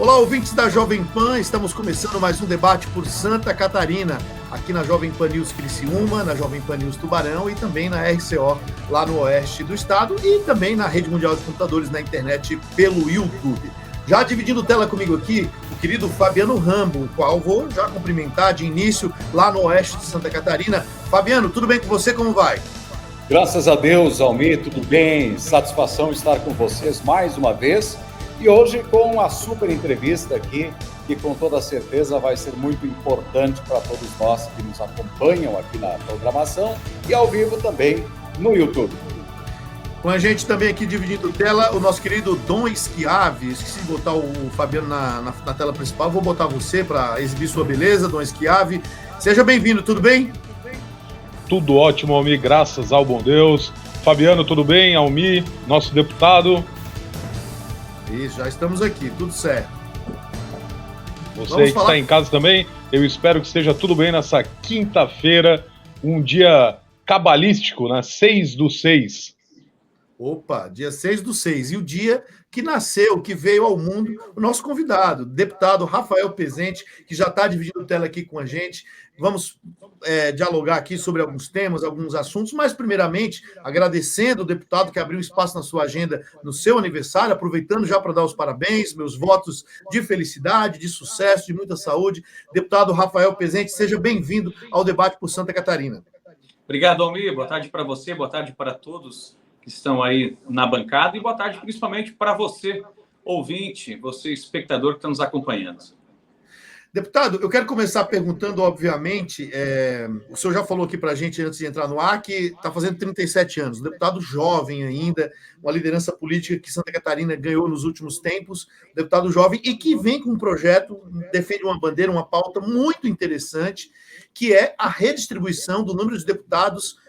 Olá, ouvintes da Jovem Pan, estamos começando mais um debate por Santa Catarina, aqui na Jovem Pan News Criciúma, na Jovem Pan News Tubarão e também na RCO, lá no oeste do estado, e também na Rede Mundial de Computadores na internet pelo YouTube. Já dividindo tela comigo aqui, o querido Fabiano Rambo, o qual vou já cumprimentar de início lá no oeste de Santa Catarina. Fabiano, tudo bem com você? Como vai? Graças a Deus, Almir, tudo bem? Satisfação estar com vocês mais uma vez. E hoje com a super entrevista aqui, que com toda certeza vai ser muito importante para todos nós que nos acompanham aqui na programação e ao vivo também no YouTube. Com a gente também aqui dividindo tela, o nosso querido Dom Schiavi. Esqueci de botar o Fabiano na tela principal, vou botar você para exibir sua beleza, Dom Schiavi. Seja bem-vindo, tudo bem? Tudo ótimo, Almir, graças ao bom Deus. Fabiano, tudo bem? Almir, nosso deputado. Isso, já estamos aqui, tudo certo. Você que está em casa também, eu espero que esteja tudo bem nessa quinta-feira, um dia cabalístico, né? 6/6. Opa, dia 6/6. E o dia que nasceu, que veio ao mundo, o nosso convidado, deputado Rafael Pezente, que já está dividindo tela aqui com a gente. Vamos dialogar aqui sobre alguns temas, alguns assuntos, mas primeiramente agradecendo o deputado que abriu espaço na sua agenda no seu aniversário, aproveitando já para dar os parabéns, meus votos de felicidade, de sucesso, de muita saúde. Deputado Rafael Pezente, seja bem-vindo ao debate por Santa Catarina. Obrigado, Almir. Boa tarde para você, boa tarde para todos que estão aí na bancada e boa tarde principalmente para você, ouvinte, você espectador que está nos acompanhando. Deputado, eu quero começar perguntando, obviamente, o senhor já falou aqui para a gente, antes de entrar no ar, que está fazendo 37 anos, deputado jovem ainda, uma liderança política que Santa Catarina ganhou nos últimos tempos, deputado jovem, e que vem com um projeto, defende uma bandeira, uma pauta muito interessante, que é a redistribuição do número de deputados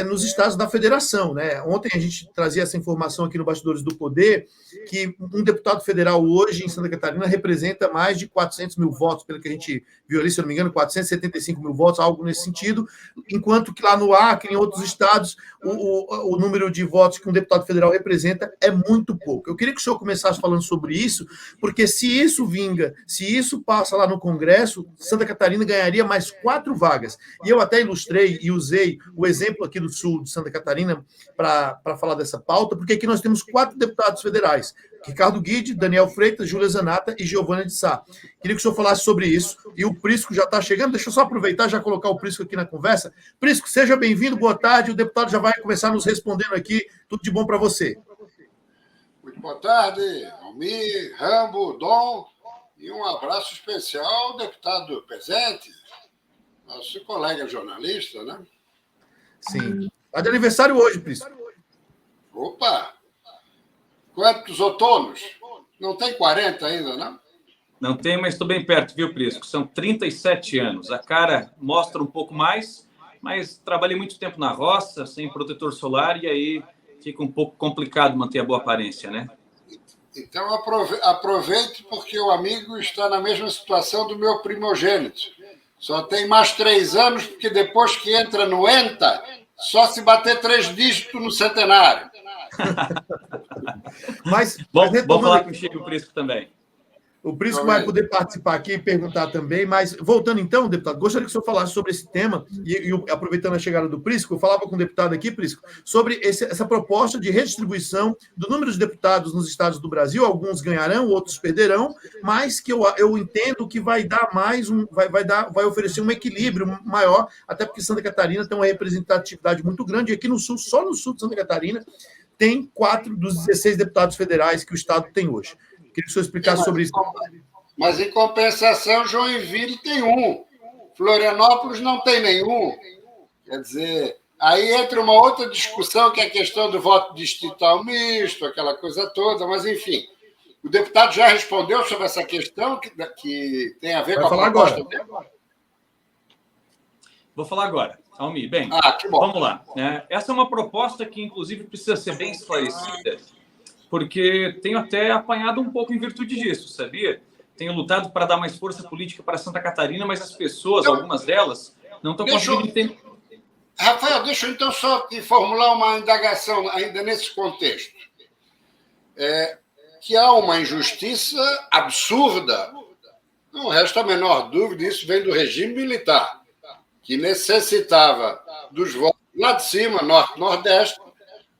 nos estados da federação, né? Ontem a gente trazia essa informação aqui no Bastidores do Poder, que um deputado federal hoje em Santa Catarina representa mais de 400 mil votos, pelo que a gente viu ali, se eu não me engano, 475 mil votos, algo nesse sentido, enquanto que lá no Acre, em outros estados, o número de votos que um deputado federal representa é muito pouco. Eu queria que o senhor começasse falando sobre isso, porque se isso vinga, se isso passa lá no Congresso, Santa Catarina ganharia mais 4 vagas. E eu até ilustrei e usei o exemplo aqui do sul de Santa Catarina para falar dessa pauta, porque aqui nós temos 4 deputados federais, Ricardo Guide, Daniel Freitas, Júlia Zanata e Giovana de Sá. Queria que o senhor falasse sobre isso, e o Prisco já está chegando, deixa eu só aproveitar e já colocar o Prisco aqui na conversa. Prisco, seja bem-vindo, boa tarde, o deputado já vai começar nos respondendo aqui, tudo de bom para você. Muito boa tarde, Almir, Rambo, Dom, e um abraço especial ao deputado Pezente, nosso colega jornalista, né? Sim. Está de aniversário hoje, Prisco. Opa! Quantos outonos? Não tem 40 ainda, não? Não tem, mas estou bem perto, viu, Prisco? São 37 anos. A cara mostra um pouco mais, mas trabalhei muito tempo na roça, sem protetor solar, e aí fica um pouco complicado manter a boa aparência, né? Então aproveite, porque o amigo está na mesma situação do meu primogênito. Só tem mais 3 anos, porque depois que entra no ENTA, só se bater 3 dígitos no centenário. Mas vamos falar com o Chico Prisco também. O Prisco vai poder participar aqui e perguntar também, mas voltando então, deputado, gostaria que o senhor falasse sobre esse tema, e aproveitando a chegada do Prisco, eu falava com o deputado aqui, Prisco, sobre essa proposta de redistribuição do número de deputados nos estados do Brasil, alguns ganharão, outros perderão, mas que eu entendo que vai dar mais, vai oferecer um equilíbrio maior, até porque Santa Catarina tem uma representatividade muito grande, e aqui no sul, só no sul de Santa Catarina, tem 4 dos 16 deputados federais que o estado tem hoje. Queria que o senhor explicasse sobre isso. Mas, em compensação, Joinville tem 1. Florianópolis não tem nenhum. Quer dizer, aí entra uma outra discussão, que é a questão do voto distrital misto, aquela coisa toda, mas, enfim. O deputado já respondeu sobre essa questão, que tem a ver com a proposta dele? Vou falar agora, Almir. Bem, que bom. Vamos lá. Essa é uma proposta que, inclusive, precisa ser bem esclarecida, porque tenho até apanhado um pouco em virtude disso, sabia? Tenho lutado para dar mais força política para Santa Catarina, mas as pessoas, algumas delas, não estão conseguindo entender. Rafael, deixa eu então só te formular uma indagação ainda nesse contexto. que há uma injustiça absurda. Não resta a menor dúvida, isso vem do regime militar, que necessitava dos votos lá de cima, norte, nordeste,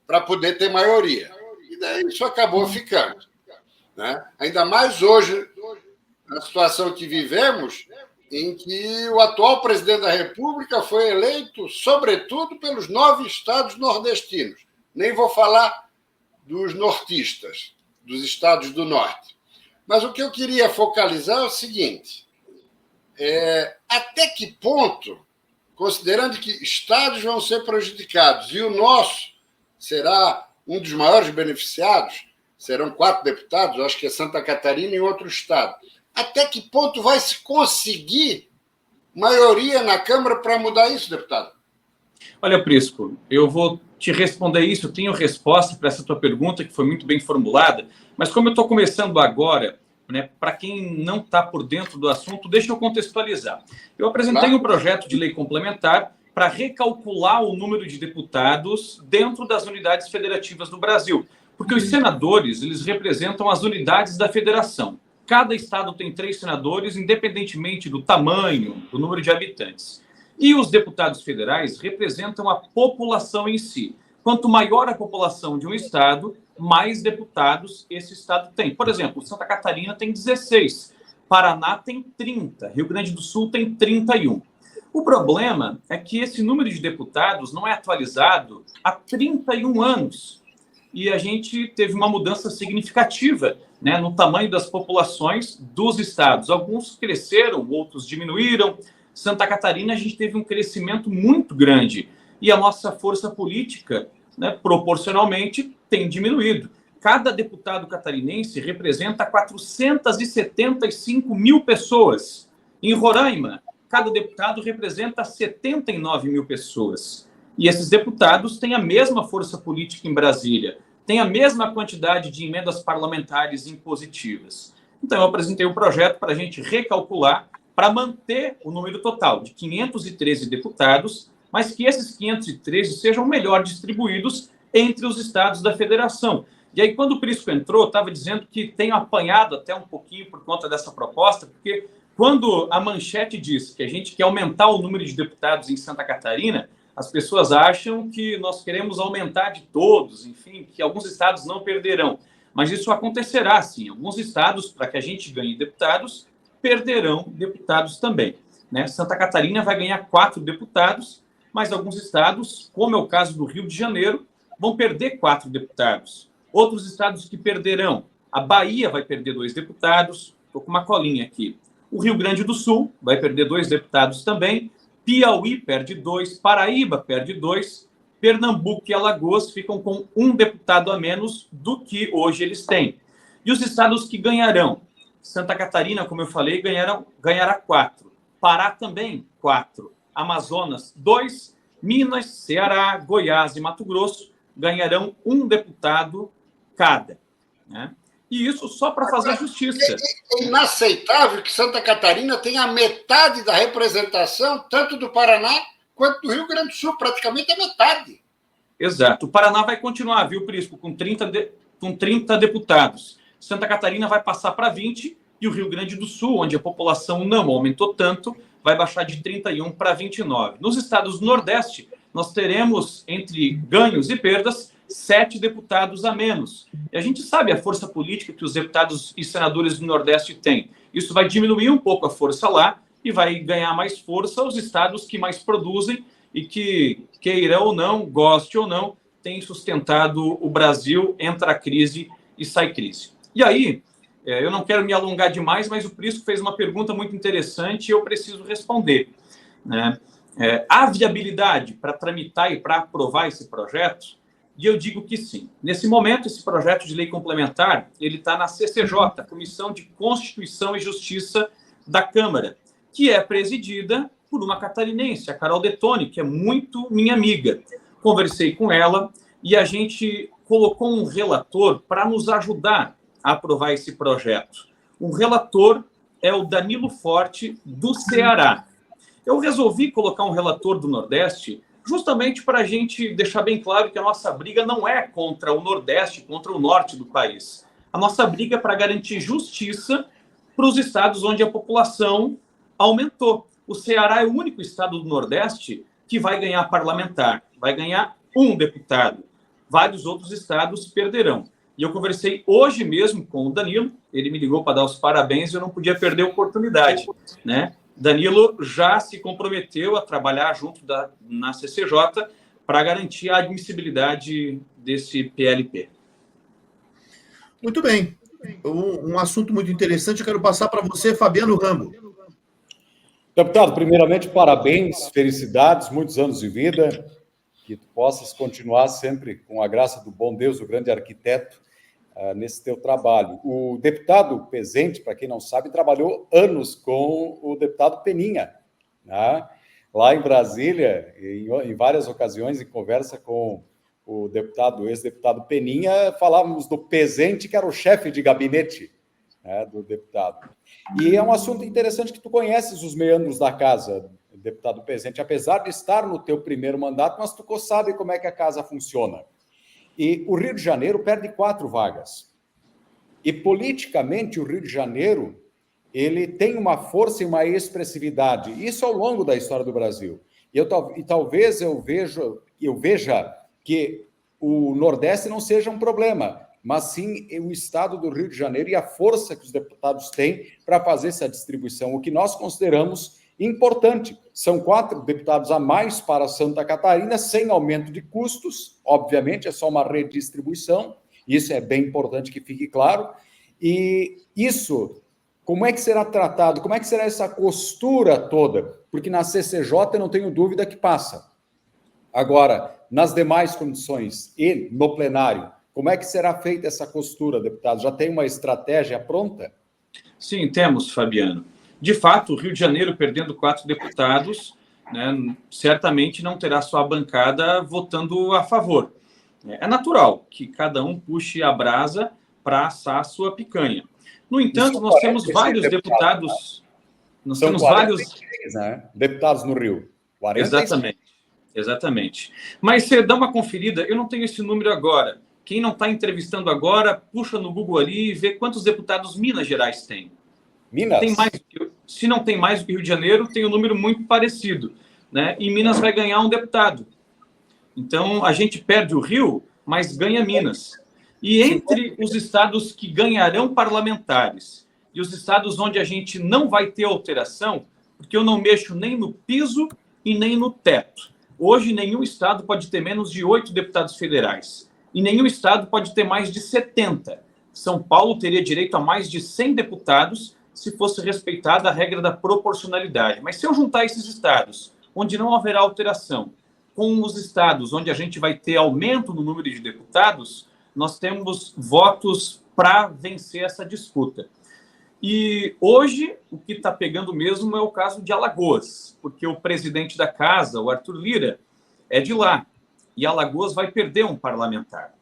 para poder ter maioria. E daí isso acabou ficando. Né? Ainda mais hoje, na situação que vivemos, em que o atual presidente da República foi eleito, sobretudo, pelos 9 estados nordestinos. Nem vou falar dos nortistas, dos estados do norte. Mas o que eu queria focalizar é o seguinte: até que ponto, considerando que estados vão ser prejudicados e o nosso será um dos maiores beneficiados, serão 4 deputados, acho que é Santa Catarina e outro estado, até que ponto vai se conseguir maioria na Câmara para mudar isso, deputado? Olha, Prisco, eu vou te responder isso. Eu tenho resposta para essa tua pergunta, que foi muito bem formulada, mas como eu estou começando agora, né, para quem não está por dentro do assunto, deixa eu contextualizar. Eu apresentei um projeto de lei complementar para recalcular o número de deputados dentro das unidades federativas do Brasil, porque os senadores, eles representam as unidades da federação. Cada estado tem 3 senadores, independentemente do tamanho, do número de habitantes. E os deputados federais representam a população em si. Quanto maior a população de um estado, mais deputados esse estado tem. Por exemplo, Santa Catarina tem 16, Paraná tem 30, Rio Grande do Sul tem 31. O problema é que esse número de deputados não é atualizado há 31 anos. E a gente teve uma mudança significativa, né, no tamanho das populações dos estados. Alguns cresceram, outros diminuíram. Santa Catarina, a gente teve um crescimento muito grande. E a nossa força política, né, proporcionalmente, tem diminuído. Cada deputado catarinense representa 475 mil pessoas. Em Roraima, cada deputado representa 79 mil pessoas. E esses deputados têm a mesma força política em Brasília, têm a mesma quantidade de emendas parlamentares impositivas. Então, eu apresentei um projeto para a gente recalcular, para manter o número total de 513 deputados, mas que esses 513 sejam melhor distribuídos entre os estados da federação. E aí, quando o Prisco entrou, estava dizendo que tenho apanhado até um pouquinho por conta dessa proposta, porque quando a manchete diz que a gente quer aumentar o número de deputados em Santa Catarina, as pessoas acham que nós queremos aumentar de todos, enfim, que alguns estados não perderão. Mas isso acontecerá, sim. Alguns estados, para que a gente ganhe deputados, perderão deputados também. Né? Santa Catarina vai ganhar 4 deputados, mas alguns estados, como é o caso do Rio de Janeiro, vão perder 4 deputados. Outros estados que perderão, a Bahia vai perder 2 deputados, estou com uma colinha aqui. O Rio Grande do Sul vai perder 2 deputados também, Piauí perde 2, Paraíba perde 2, Pernambuco e Alagoas ficam com 1 deputado a menos do que hoje eles têm. E os estados que ganharão? Santa Catarina, como eu falei, ganhará 4. Pará também, 4. Amazonas, 2. Minas, Ceará, Goiás e Mato Grosso ganharão 1 deputado cada. Né? E isso só para fazer justiça. É inaceitável que Santa Catarina tenha a metade da representação, tanto do Paraná quanto do Rio Grande do Sul, praticamente a metade. Exato. O Paraná vai continuar, viu, Prisco, com 30 deputados. Santa Catarina vai passar para 20 e o Rio Grande do Sul, onde a população não aumentou tanto, vai baixar de 31 para 29. Nos estados do Nordeste, nós teremos, entre ganhos e perdas, 7 deputados a menos. E a gente sabe a força política que os deputados e senadores do Nordeste têm. Isso vai diminuir um pouco a força lá e vai ganhar mais força os estados que mais produzem e que, queira ou não, goste ou não, têm sustentado o Brasil, entra a crise e sai crise. E aí, eu não quero me alongar demais, mas o Prisco fez uma pergunta muito interessante e eu preciso responder. Né? Há viabilidade para tramitar e para aprovar esse projeto? E eu digo que sim. Nesse momento, esse projeto de lei complementar, ele está na CCJ, Comissão de Constituição e Justiça da Câmara, que é presidida por uma catarinense, a Carol Detoni, que é muito minha amiga. Conversei com ela e a gente colocou um relator para nos ajudar a aprovar esse projeto. O relator é o Danilo Forte, do Ceará. Eu resolvi colocar um relator do Nordeste justamente para a gente deixar bem claro que a nossa briga não é contra o Nordeste, contra o Norte do país. A nossa briga é para garantir justiça para os estados onde a população aumentou. O Ceará é o único estado do Nordeste que vai ganhar parlamentar, vai ganhar um deputado. Vários outros estados perderão. E eu conversei hoje mesmo com o Danilo, ele me ligou para dar os parabéns e eu não podia perder a oportunidade, né? Danilo já se comprometeu a trabalhar junto na CCJ para garantir a admissibilidade desse PLP. Muito bem. Um assunto muito interessante, eu quero passar para você, Fabiano Rambo. Deputado, primeiramente, parabéns, felicidades, muitos anos de vida, que tu possas continuar sempre com a graça do bom Deus, o grande arquiteto, nesse teu trabalho. O deputado Pezente, para quem não sabe, trabalhou anos com o deputado Peninha, né? Lá em Brasília, em várias ocasiões, em conversa com o ex-deputado Peninha, falávamos do Pezente, que era o chefe de gabinete, né, do deputado. E é um assunto interessante que tu conheces os meandros da casa, deputado Pezente, apesar de estar no teu primeiro mandato, mas tu sabe como é que a casa funciona. E o Rio de Janeiro perde 4 vagas. E politicamente o Rio de Janeiro ele tem uma força e uma expressividade. Isso ao longo da história do Brasil. E talvez eu veja que o Nordeste não seja um problema, mas sim o estado do Rio de Janeiro e a força que os deputados têm para fazer essa distribuição, o que nós consideramos importante. São 4 deputados a mais para Santa Catarina, sem aumento de custos, obviamente, é só uma redistribuição, isso é bem importante que fique claro. E isso, como é que será tratado? Como é que será essa costura toda? Porque na CCJ eu não tenho dúvida que passa. Agora, nas demais condições e no plenário, como é que será feita essa costura, deputado? Já tem uma estratégia pronta? Sim, temos, Fabiano. De fato, o Rio de Janeiro, perdendo 4 deputados, né, certamente não terá sua bancada votando a favor. É natural que cada um puxe a brasa para assar a sua picanha. No entanto, nós temos vários deputados... Nós temos vários... Né? Deputados no Rio. 46. Exatamente. Mas você dá uma conferida, eu não tenho esse número agora. Quem não está entrevistando agora, puxa no Google ali e vê quantos deputados Minas Gerais tem. Minas? Tem mais, se não tem mais do que Rio de Janeiro, tem um número muito parecido, né? E Minas vai ganhar um deputado. Então, a gente perde o Rio, mas ganha Minas. E entre os estados que ganharão parlamentares e os estados onde a gente não vai ter alteração, porque eu não mexo nem no piso e nem no teto. Hoje, nenhum estado pode ter menos de 8 deputados federais. E nenhum estado pode ter mais de 70. São Paulo teria direito a mais de 100 deputados se fosse respeitada a regra da proporcionalidade. Mas se eu juntar esses estados, onde não haverá alteração, com os estados onde a gente vai ter aumento no número de deputados, nós temos votos para vencer essa disputa. E hoje, o que está pegando mesmo é o caso de Alagoas, porque o presidente da casa, o Arthur Lira, é de lá. E Alagoas vai perder um parlamentar.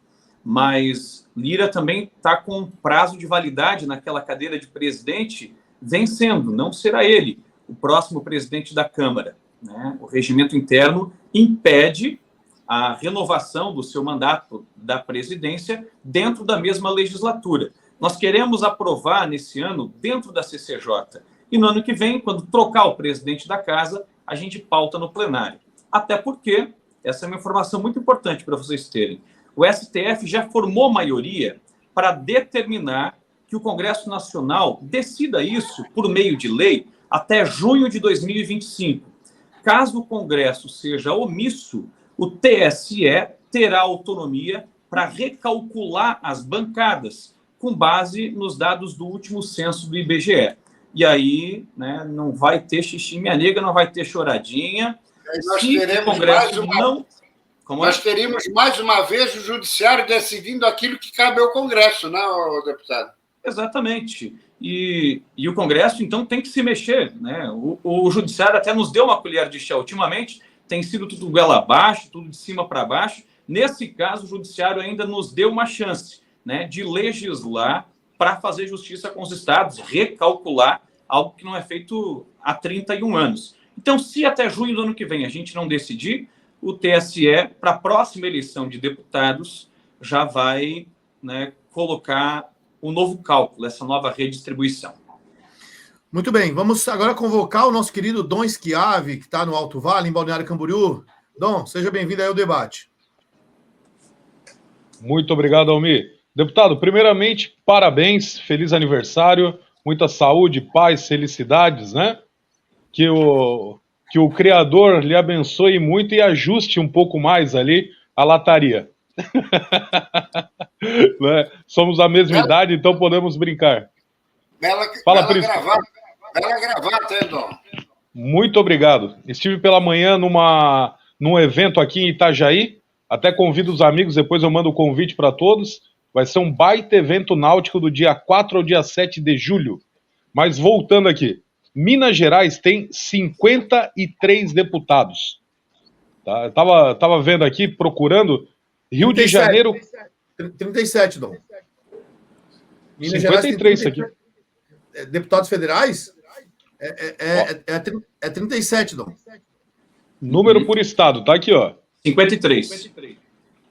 Mas Lira também está com prazo de validade naquela cadeira de presidente vencendo. Não será ele o próximo presidente da Câmara, né? O regimento interno impede a renovação do seu mandato da presidência dentro da mesma legislatura. Nós queremos aprovar nesse ano dentro da CCJ. E no ano que vem, quando trocar o presidente da casa, a gente pauta no plenário. Até porque, essa é uma informação muito importante para vocês terem, o STF já formou maioria para determinar que o Congresso Nacional decida isso por meio de lei até junho de 2025. Caso o Congresso seja omisso, o TSE terá autonomia para recalcular as bancadas com base nos dados do último censo do IBGE. E aí, né, não vai ter xixi minha nega, não vai ter choradinha. Nós teremos Nós teríamos mais uma vez o Judiciário decidindo aquilo que cabe ao Congresso, não, deputado? Exatamente. E o Congresso, então, tem que se mexer, né? O Judiciário até nos deu uma colher de chá ultimamente, tem sido tudo goela abaixo, tudo de cima para baixo. Nesse caso, o Judiciário ainda nos deu uma chance, né, de legislar para fazer justiça com os estados, recalcular algo que não é feito há 31 anos. Então, se até junho do ano que vem a gente não decidir, o TSE, para a próxima eleição de deputados, já vai, né, colocar o novo cálculo, essa nova redistribuição. Muito bem, vamos agora convocar o nosso querido Dom Schiavi, que está no Alto Vale, em Balneário Camboriú. Dom, seja bem-vindo aí ao debate. Muito obrigado, Almir. Deputado, primeiramente, parabéns, feliz aniversário, muita saúde, paz, felicidades, né? Que o Criador lhe abençoe muito e ajuste um pouco mais ali a lataria. Né? Somos da mesma idade, então podemos brincar. Bela gravata, hein, Dom? Muito obrigado. Estive pela manhã num evento aqui em Itajaí, até convido os amigos, depois eu mando o convite para todos. Vai ser um baita evento náutico do dia 4 ao dia 7 de julho. Mas voltando aqui, Minas Gerais tem 53 deputados. Tá? Eu tava vendo aqui, procurando, Rio 37, de Janeiro... 37, Dom. Minas 53 isso aqui. Deputados federais? É 37, Dom. Número por estado, tá aqui, ó. 53.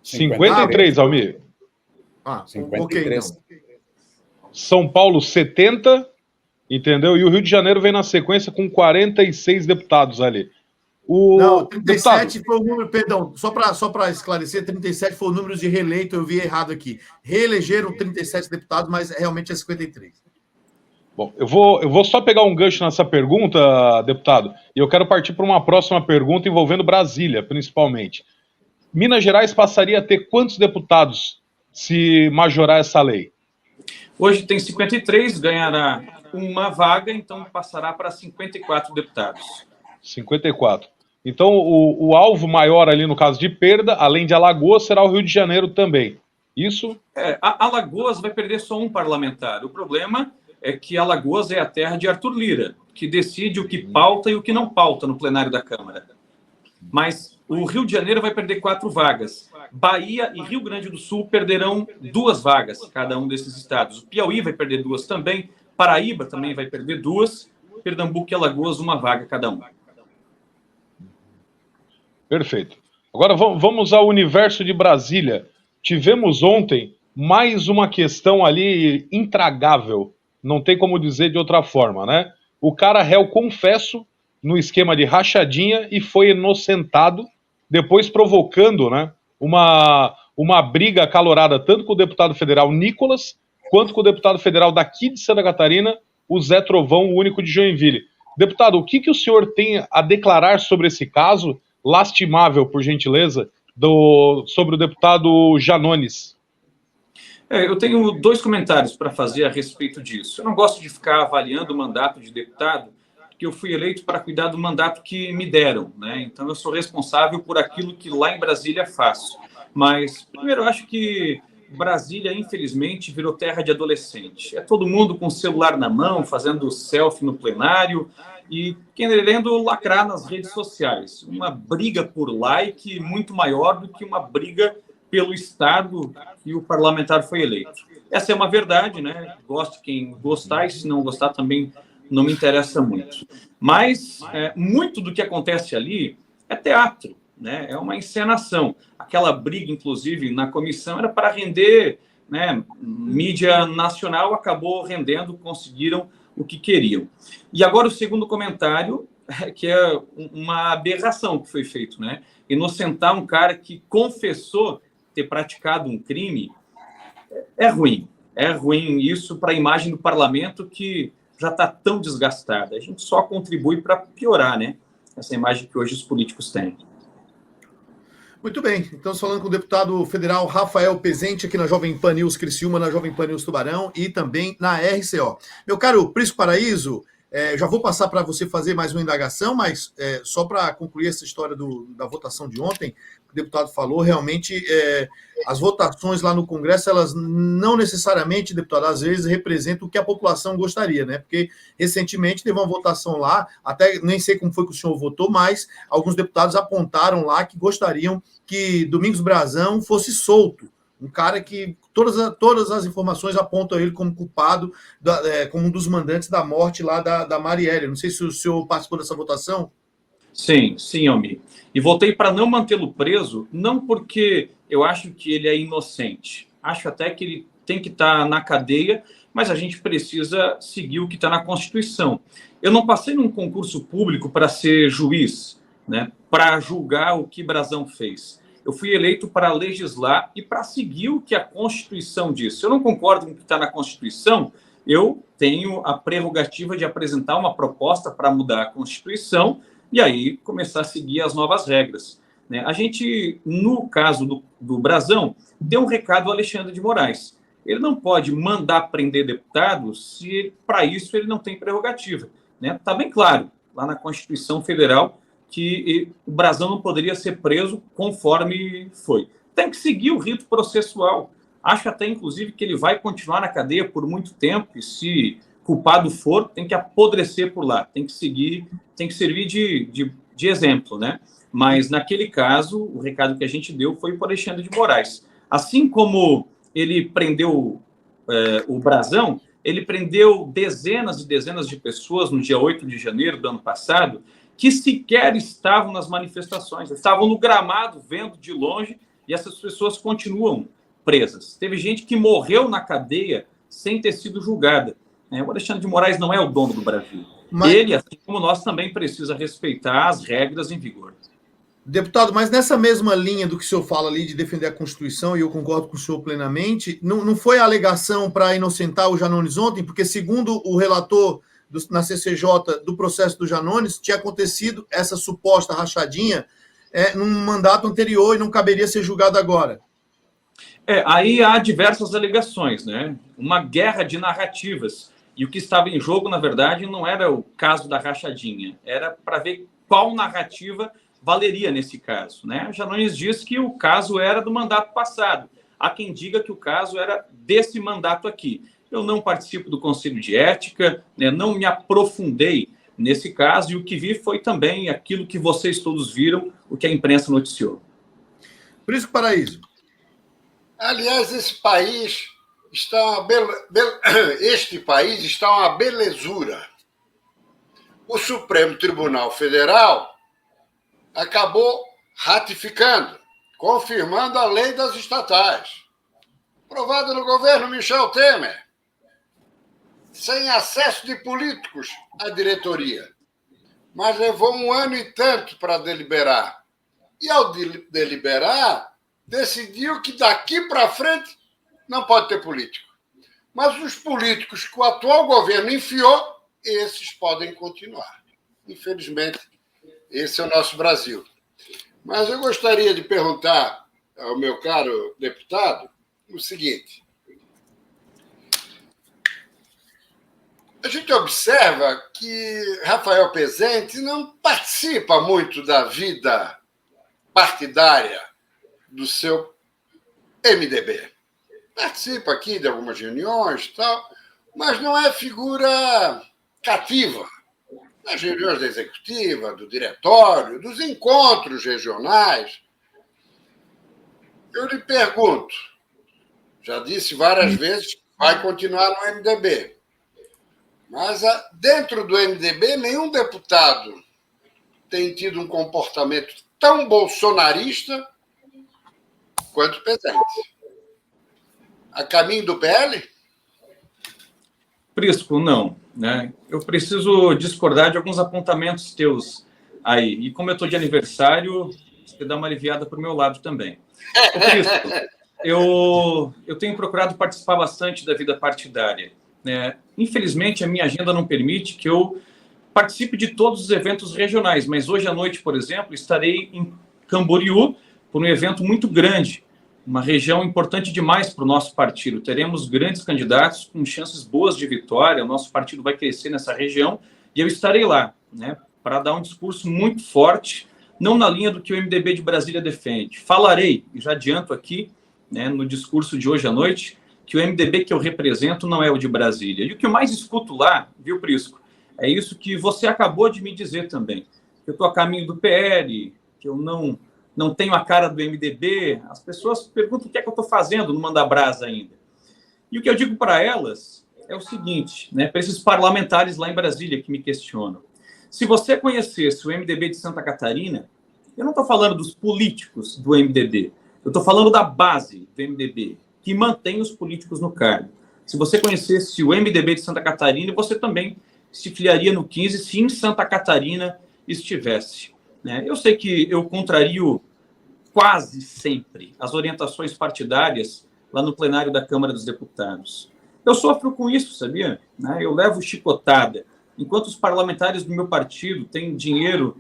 53, Almir. 53. Okay, então. São Paulo, 70, entendeu? E o Rio de Janeiro vem na sequência com 46 deputados ali. Não, 37 deputado... foi o número, perdão, só para esclarecer, 37 foi o número de reeleito, eu vi errado aqui. Reelegeram 37 deputados, mas realmente é 53. Bom, eu vou só pegar um gancho nessa pergunta, deputado, e eu quero partir para uma próxima pergunta envolvendo Brasília, principalmente. Minas Gerais passaria a ter quantos deputados se majorar essa lei? Hoje tem 53, ganhará uma vaga, então passará para 54 deputados. 54. Então, o alvo maior ali, no caso de perda, além de Alagoas, será o Rio de Janeiro também. Isso? Alagoas vai perder só um parlamentar. O problema é que Alagoas é a terra de Arthur Lira, que decide o que pauta e o que não pauta no plenário da Câmara. Mas o Rio de Janeiro vai perder 4 vagas. Bahia e Rio Grande do Sul perderão 2 vagas, cada um desses estados. O Piauí vai perder 2 também. Paraíba também vai perder 2. Pernambuco e Alagoas, 1 vaga cada um. Perfeito. Agora vamos ao universo de Brasília. Tivemos ontem mais uma questão ali intragável. Não tem como dizer de outra forma, né? O cara réu confesso no esquema de rachadinha e foi inocentado, depois provocando, né, uma briga acalorada tanto com o deputado federal Nicolas, quanto com o deputado federal daqui de Santa Catarina, o Zé Trovão, o único de Joinville. Deputado, o que o senhor tem a declarar sobre esse caso lastimável, por gentileza, sobre o deputado Janones? Eu tenho 2 comentários para fazer a respeito disso. Eu não gosto de ficar avaliando o mandato de deputado, porque eu fui eleito para cuidar do mandato que me deram, né? Então eu sou responsável por aquilo que lá em Brasília faço. Mas, primeiro, eu acho que Brasília, infelizmente, virou terra de adolescente. É todo mundo com o celular na mão, fazendo selfie no plenário e querendo lacrar nas redes sociais. Uma briga por like muito maior do que uma briga pelo Estado e o parlamentar foi eleito. Essa é uma verdade, né? Gosto quem gostar, e se não gostar também não me interessa muito. Mas muito do que acontece ali é teatro, né? É uma encenação. Aquela briga, inclusive, na comissão era para render, né? Mídia nacional acabou rendendo, conseguiram o que queriam. E agora o segundo comentário, que é uma aberração que foi feito, né? Inocentar um cara que confessou ter praticado um crime é ruim. É ruim isso para a imagem do parlamento que já está tão desgastada. A gente só contribui para piorar, né? Essa imagem que hoje os políticos têm. Muito bem. Estamos falando com o deputado federal Rafael Pezente aqui na Jovem Pan News Criciúma, na Jovem Pan News Tubarão e também na RCO. Meu caro Prisco Paraíso, já vou passar para você fazer mais uma indagação, mas só para concluir essa história da votação de ontem, o deputado falou, realmente as votações lá no Congresso, elas não necessariamente, deputado, às vezes representam o que a população gostaria, né? Porque recentemente teve uma votação lá, até nem sei como foi que o senhor votou, mas alguns deputados apontaram lá que gostariam que Domingos Brazão fosse solto. Um cara que todas as informações apontam ele como culpado, como um dos mandantes da morte lá da Marielle. Não sei se o senhor participou dessa votação. Sim, Almir. E votei para não mantê-lo preso, não porque eu acho que ele é inocente. Acho até que ele tem que estar na cadeia, mas a gente precisa seguir o que está na Constituição. Eu não passei num concurso público para ser juiz, né, para julgar o que Brazão fez. Eu fui eleito para legislar e para seguir o que a Constituição diz. Se eu não concordo com o que está na Constituição, eu tenho a prerrogativa de apresentar uma proposta para mudar a Constituição e aí começar a seguir as novas regras. A gente, no caso do Brazão, deu um recado ao Alexandre de Moraes. Ele não pode mandar prender deputados se, para isso, ele não tem prerrogativa. Está bem claro, lá na Constituição Federal, que o Brazão não poderia ser preso conforme foi. Tem que seguir o rito processual. Acho até, inclusive, que ele vai continuar na cadeia por muito tempo e, se culpado for, tem que apodrecer por lá, tem que seguir, tem que servir de exemplo, né? Mas, naquele caso, o recado que a gente deu foi para o Alexandre de Moraes. Assim como ele prendeu o Brazão, ele prendeu dezenas e dezenas de pessoas no dia 8 de janeiro do ano passado, que sequer estavam nas manifestações, estavam no gramado, vendo de longe, e essas pessoas continuam presas. Teve gente que morreu na cadeia sem ter sido julgada. O Alexandre de Moraes não é o dono do Brasil. Mas... ele, assim como nós, também precisa respeitar as regras em vigor. Deputado, mas nessa mesma linha do que o senhor fala ali de defender a Constituição, e eu concordo com o senhor plenamente, não foi a alegação para inocentar o Janones ontem, porque segundo o relator na CCJ do processo do Janones, tinha acontecido essa suposta rachadinha num mandato anterior e não caberia ser julgado agora. Aí há diversas alegações, né? Uma guerra de narrativas. E o que estava em jogo, na verdade, não era o caso da rachadinha, era para ver qual narrativa valeria nesse caso, né? Janones diz que o caso era do mandato passado. Há quem diga que o caso era desse mandato aqui. Eu não participo do Conselho de Ética, né? Não me aprofundei nesse caso, e o que vi foi também aquilo que vocês todos viram, o que a imprensa noticiou. Prisco Paraíso. Aliás, este país está uma belezura. O Supremo Tribunal Federal acabou ratificando, confirmando a lei das estatais, aprovada no governo Michel Temer, sem acesso de políticos à diretoria. Mas levou 1 ano e tanto para deliberar. E, ao deliberar, decidiu que daqui para frente não pode ter político. Mas os políticos que o atual governo enfiou, esses podem continuar. Infelizmente, esse é o nosso Brasil. Mas eu gostaria de perguntar ao meu caro deputado o seguinte. A gente observa que Rafael Pezente não participa muito da vida partidária do seu MDB. Participa aqui de algumas reuniões e tal, mas não é figura cativa nas reuniões da executiva, do diretório, dos encontros regionais. Eu lhe pergunto, já disse várias vezes que vai continuar no MDB, mas dentro do MDB nenhum deputado tem tido um comportamento tão bolsonarista quanto o Pezente. A caminho do PL? Prisco, não. Né? Eu preciso discordar de alguns apontamentos teus aí. E como eu estou de aniversário, você dá uma aliviada para o meu lado também. Prisco, eu tenho procurado participar bastante da vida partidária. Né? Infelizmente, a minha agenda não permite que eu participe de todos os eventos regionais, mas hoje à noite, por exemplo, estarei em Camboriú por um evento muito grande, uma região importante demais para o nosso partido. Teremos grandes candidatos com chances boas de vitória, o nosso partido vai crescer nessa região e eu estarei lá, né, para dar um discurso muito forte, não na linha do que o MDB de Brasília defende. Falarei, e já adianto aqui, né, no discurso de hoje à noite, que o MDB que eu represento não é o de Brasília. E o que eu mais escuto lá, viu, Prisco, é isso que você acabou de me dizer também. Eu estou a caminho do PL, que eu não tenho a cara do MDB. As pessoas perguntam o que é que eu estou fazendo no Manda Brasa ainda. E o que eu digo para elas é o seguinte, né, para esses parlamentares lá em Brasília que me questionam. Se você conhecesse o MDB de Santa Catarina, eu não estou falando dos políticos do MDB, eu estou falando da base do MDB, que mantém os políticos no cargo. Se você conhecesse o MDB de Santa Catarina, você também se filiaria no 15 se em Santa Catarina estivesse. Né? Eu sei que eu contrario quase sempre as orientações partidárias lá no plenário da Câmara dos Deputados. Eu sofro com isso, sabia? Né? Eu levo chicotada. Enquanto os parlamentares do meu partido têm dinheiro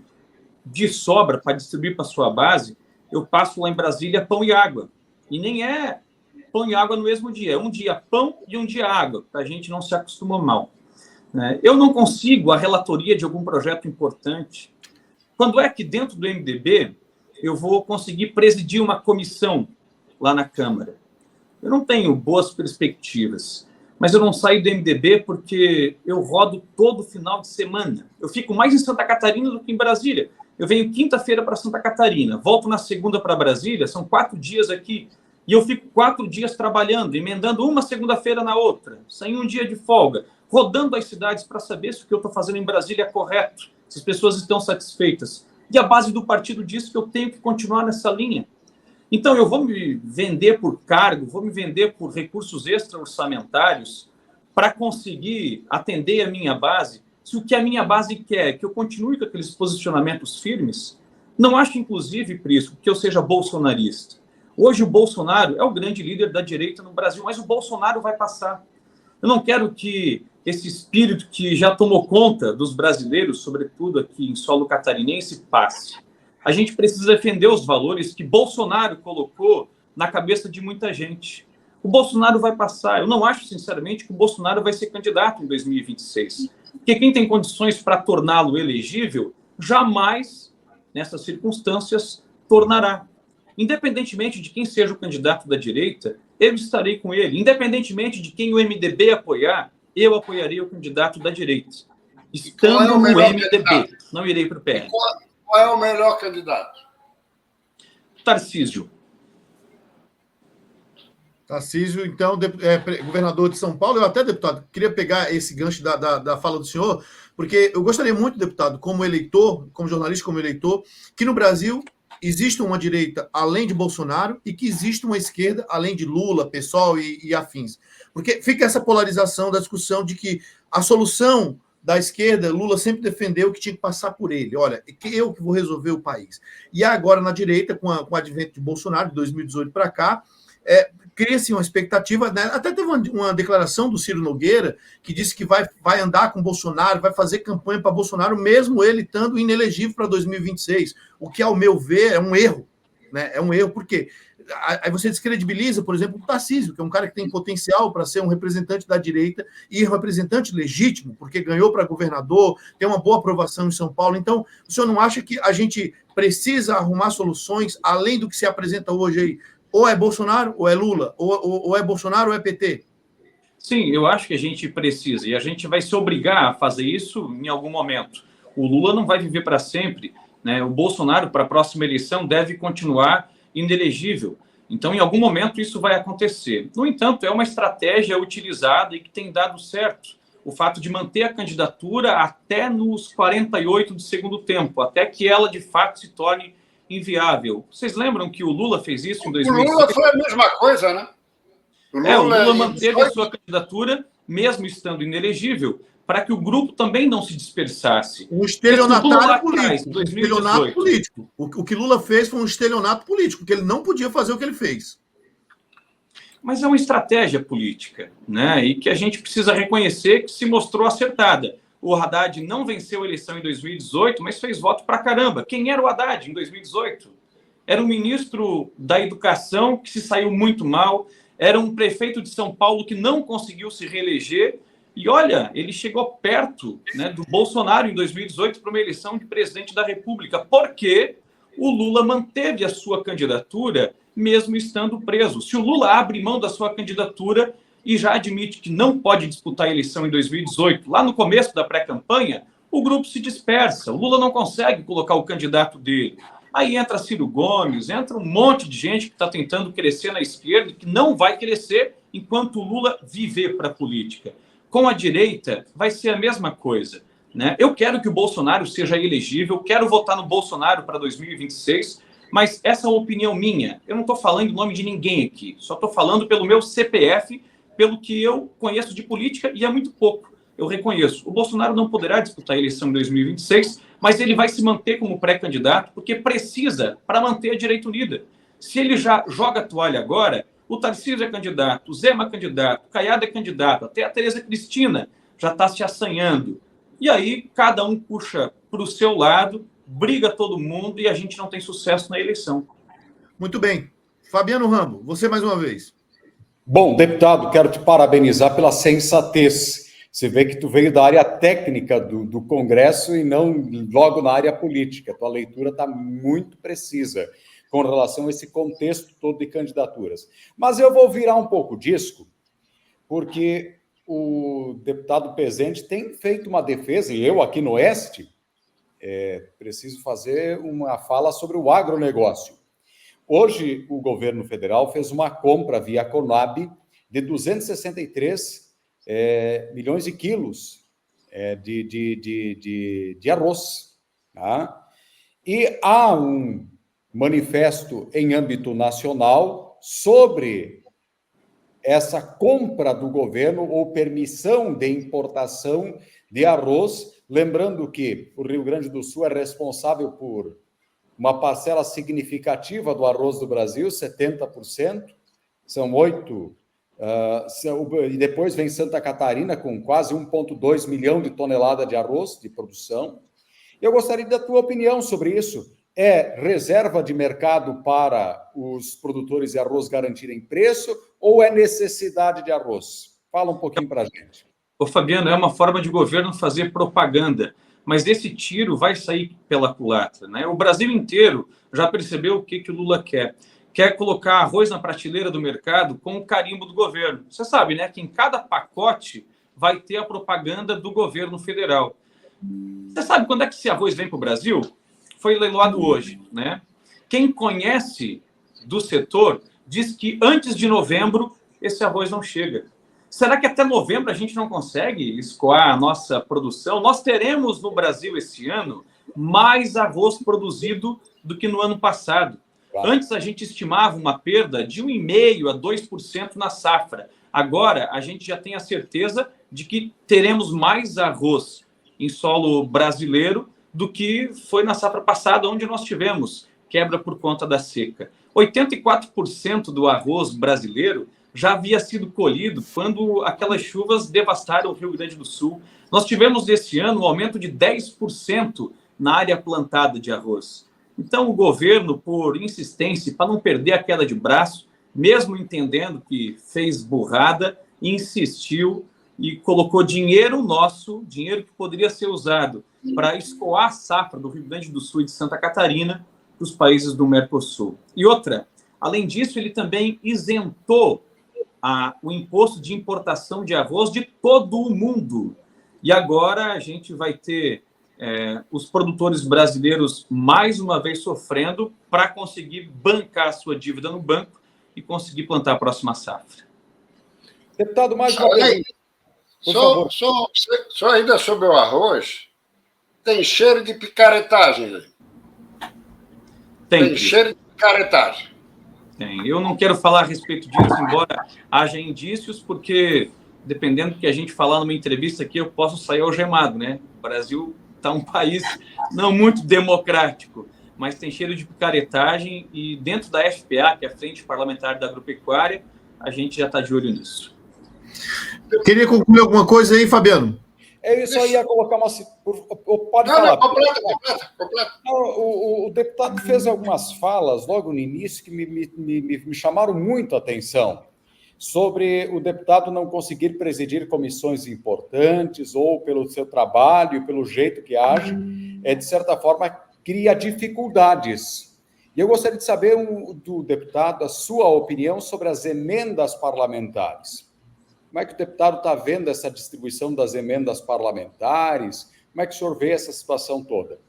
de sobra para distribuir para a sua base, eu passo lá em Brasília pão e água. E nem é pão e água no mesmo dia. É um dia pão e um dia água, para a gente não se acostumar mal. Eu não consigo a relatoria de algum projeto importante. Quando é que dentro do MDB eu vou conseguir presidir uma comissão lá na Câmara? Eu não tenho boas perspectivas, mas eu não saio do MDB porque eu rodo todo final de semana. Eu fico mais em Santa Catarina do que em Brasília. Eu venho quinta-feira para Santa Catarina, volto na segunda para Brasília, são 4 dias aqui, e eu fico 4 dias trabalhando, emendando uma segunda-feira na outra, sem um dia de folga, rodando as cidades para saber se o que eu estou fazendo em Brasília é correto, se as pessoas estão satisfeitas. E a base do partido diz que eu tenho que continuar nessa linha. Então, eu vou me vender por cargo, vou me vender por recursos extra-orçamentários para conseguir atender a minha base. Se o que a minha base quer é que eu continue com aqueles posicionamentos firmes, não acho, inclusive, por isso, que eu seja bolsonarista. Hoje, o Bolsonaro é o grande líder da direita no Brasil, mas o Bolsonaro vai passar. Eu não quero que esse espírito que já tomou conta dos brasileiros, sobretudo aqui em solo catarinense, passe. A gente precisa defender os valores que Bolsonaro colocou na cabeça de muita gente. O Bolsonaro vai passar. Eu não acho, sinceramente, que o Bolsonaro vai ser candidato em 2026. Porque quem tem condições para torná-lo elegível, jamais, nessas circunstâncias, tornará. Independentemente de quem seja o candidato da direita, eu estarei com ele. Independentemente de quem o MDB apoiar, eu apoiarei o candidato da direita. Estando no MDB, candidato? Não irei para o PL. Qual é o melhor candidato? Tarcísio. Tarcísio, então, governador de São Paulo. Eu até, deputado, queria pegar esse gancho da fala do senhor, porque eu gostaria muito, deputado, como eleitor, como jornalista, como eleitor, que no Brasil existe uma direita além de Bolsonaro e que existe uma esquerda além de Lula, PSOL e afins. Porque fica essa polarização da discussão de que a solução da esquerda, Lula sempre defendeu que tinha que passar por ele. Olha, eu que vou resolver o país. E agora, na direita, com o advento de Bolsonaro, de 2018 para cá, cria-se uma expectativa, né? Até teve uma declaração do Ciro Nogueira que disse que vai andar com Bolsonaro, vai fazer campanha para Bolsonaro, mesmo ele estando inelegível para 2026, o que, ao meu ver, é um erro. Né? É um erro, porque aí você descredibiliza, por exemplo, o Tarcísio, que é um cara que tem potencial para ser um representante da direita e um representante legítimo, porque ganhou para governador, tem uma boa aprovação em São Paulo. Então, o senhor não acha que a gente precisa arrumar soluções além do que se apresenta hoje aí? Ou é Bolsonaro, ou é Lula, ou é Bolsonaro, ou é PT? Sim, eu acho que a gente precisa, e a gente vai se obrigar a fazer isso em algum momento. O Lula não vai viver para sempre, né? O Bolsonaro, para a próxima eleição, deve continuar inelegível. Então, em algum momento, isso vai acontecer. No entanto, é uma estratégia utilizada e que tem dado certo. O fato de manter a candidatura até nos 48 do segundo tempo, até que ela, de fato, se torne inviável. Vocês lembram que o Lula fez isso em 2006? O Lula foi a mesma coisa, né? O Lula manteve a sua candidatura, mesmo estando inelegível, para que o grupo também não se dispersasse. Um estelionatário político. O que Lula fez foi um estelionato político, que ele não podia fazer o que ele fez. Mas é uma estratégia política, né? E que a gente precisa reconhecer que se mostrou acertada. O Haddad não venceu a eleição em 2018, mas fez voto pra caramba. Quem era o Haddad em 2018? Era um ministro da Educação que se saiu muito mal, era um prefeito de São Paulo que não conseguiu se reeleger, e olha, ele chegou perto, né, do Bolsonaro em 2018 para uma eleição de presidente da República, porque o Lula manteve a sua candidatura mesmo estando preso. Se o Lula abre mão da sua candidatura e já admite que não pode disputar a eleição em 2018, lá no começo da pré-campanha, o grupo se dispersa, o Lula não consegue colocar o candidato dele. Aí entra Ciro Gomes, entra um monte de gente que está tentando crescer na esquerda e que não vai crescer enquanto o Lula viver para a política. Com a direita, vai ser a mesma coisa. Né? Eu quero que o Bolsonaro seja elegível, quero votar no Bolsonaro para 2026, Mas essa é uma opinião minha. Eu não estou falando em nome de ninguém aqui. Só estou falando pelo meu CPF, pelo que eu conheço de política, e é muito pouco. Eu reconheço. O Bolsonaro não poderá disputar a eleição em 2026, mas ele vai se manter como pré-candidato, porque precisa para manter a direita unida. Se ele já joga a toalha agora, o Tarcísio é candidato, o Zema é candidato, o Caiado é candidato, até a Tereza Cristina já está se assanhando. E aí, cada um puxa para o seu lado, briga todo mundo e a gente não tem sucesso na eleição. Muito bem. Fabiano Ramo, você mais uma vez. Bom, deputado, quero te parabenizar pela sensatez. Você vê que tu veio da área técnica do Congresso e não logo na área política. Tua leitura está muito precisa com relação a esse contexto todo de candidaturas. Mas eu vou virar um pouco disso, porque o deputado Pezente tem feito uma defesa, e eu aqui no Oeste preciso fazer uma fala sobre o agronegócio. Hoje, o governo federal fez uma compra via Conab de 263 milhões de quilos de arroz. Tá? E há um manifesto em âmbito nacional sobre essa compra do governo ou permissão de importação de arroz, lembrando que o Rio Grande do Sul é responsável por uma parcela significativa do arroz do Brasil, 70%, são 8, e depois vem Santa Catarina com quase 1,2 milhão de toneladas de arroz de produção. Eu gostaria da tua opinião sobre isso. É reserva de mercado para os produtores de arroz garantirem preço ou é necessidade de arroz? Fala um pouquinho para a gente. Ô, Fabiano, é uma forma de governo fazer propaganda, mas esse tiro vai sair pela culatra, né? O Brasil inteiro já percebeu o que o Lula quer. Quer colocar arroz na prateleira do mercado com o carimbo do governo. Você sabe, né, que em cada pacote vai ter a propaganda do governo federal. Você sabe quando é que esse arroz vem para o Brasil? Foi leiloado hoje, né? Quem conhece do setor diz que antes de novembro esse arroz não chega. Será que até novembro a gente não consegue escoar a nossa produção? Nós teremos no Brasil esse ano mais arroz produzido do que no ano passado. Antes a gente estimava uma perda de 1,5% a 2% na safra. Agora a gente já tem a certeza de que teremos mais arroz em solo brasileiro do que foi na safra passada, onde nós tivemos quebra por conta da seca. 84% do arroz brasileiro já havia sido colhido quando aquelas chuvas devastaram o Rio Grande do Sul. Nós tivemos esse ano um aumento de 10% na área plantada de arroz. Então, o governo, por insistência, para não perder a queda de braço, mesmo entendendo que fez burrada, insistiu e colocou dinheiro nosso, dinheiro que poderia ser usado para escoar a safra do Rio Grande do Sul e de Santa Catarina para os países do Mercosul. E outra, além disso, ele também isentou o imposto de importação de arroz de todo o mundo. E agora a gente vai ter os produtores brasileiros mais uma vez sofrendo para conseguir bancar a sua dívida no banco e conseguir plantar a próxima safra. Deputado, mais uma pergunta. Só ainda sobre o arroz, tem cheiro de picaretagem. Tem cheiro de picaretagem. Tem. Eu não quero falar a respeito disso, embora haja indícios, porque dependendo do que a gente falar numa entrevista aqui, eu posso sair algemado, né? O Brasil está um país não muito democrático, mas tem cheiro de picaretagem e dentro da FPA, que é a Frente Parlamentar da Agropecuária, a gente já está de olho nisso. Eu queria concluir alguma coisa aí, Fabiano? Eu só ia colocar uma... Pode falar. Completa. O deputado fez algumas falas logo no início que me chamaram muito a atenção sobre o deputado não conseguir presidir comissões importantes ou pelo seu trabalho, pelo jeito que age, de certa forma, cria dificuldades. E eu gostaria de saber do deputado a sua opinião sobre as emendas parlamentares. Como é que o deputado está vendo essa distribuição das emendas parlamentares? Como é que o senhor vê essa situação toda?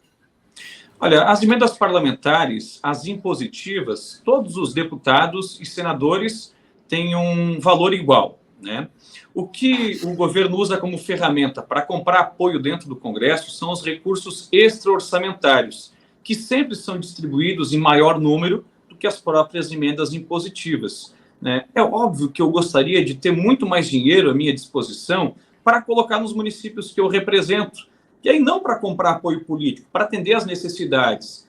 Olha, as emendas parlamentares, as impositivas, todos os deputados e senadores têm um valor igual, né? O que o governo usa como ferramenta para comprar apoio dentro do Congresso são os recursos extra-orçamentários, que sempre são distribuídos em maior número do que as próprias emendas impositivas, né? É óbvio que eu gostaria de ter muito mais dinheiro à minha disposição para colocar nos municípios que eu represento, e aí não para comprar apoio político, para atender às necessidades.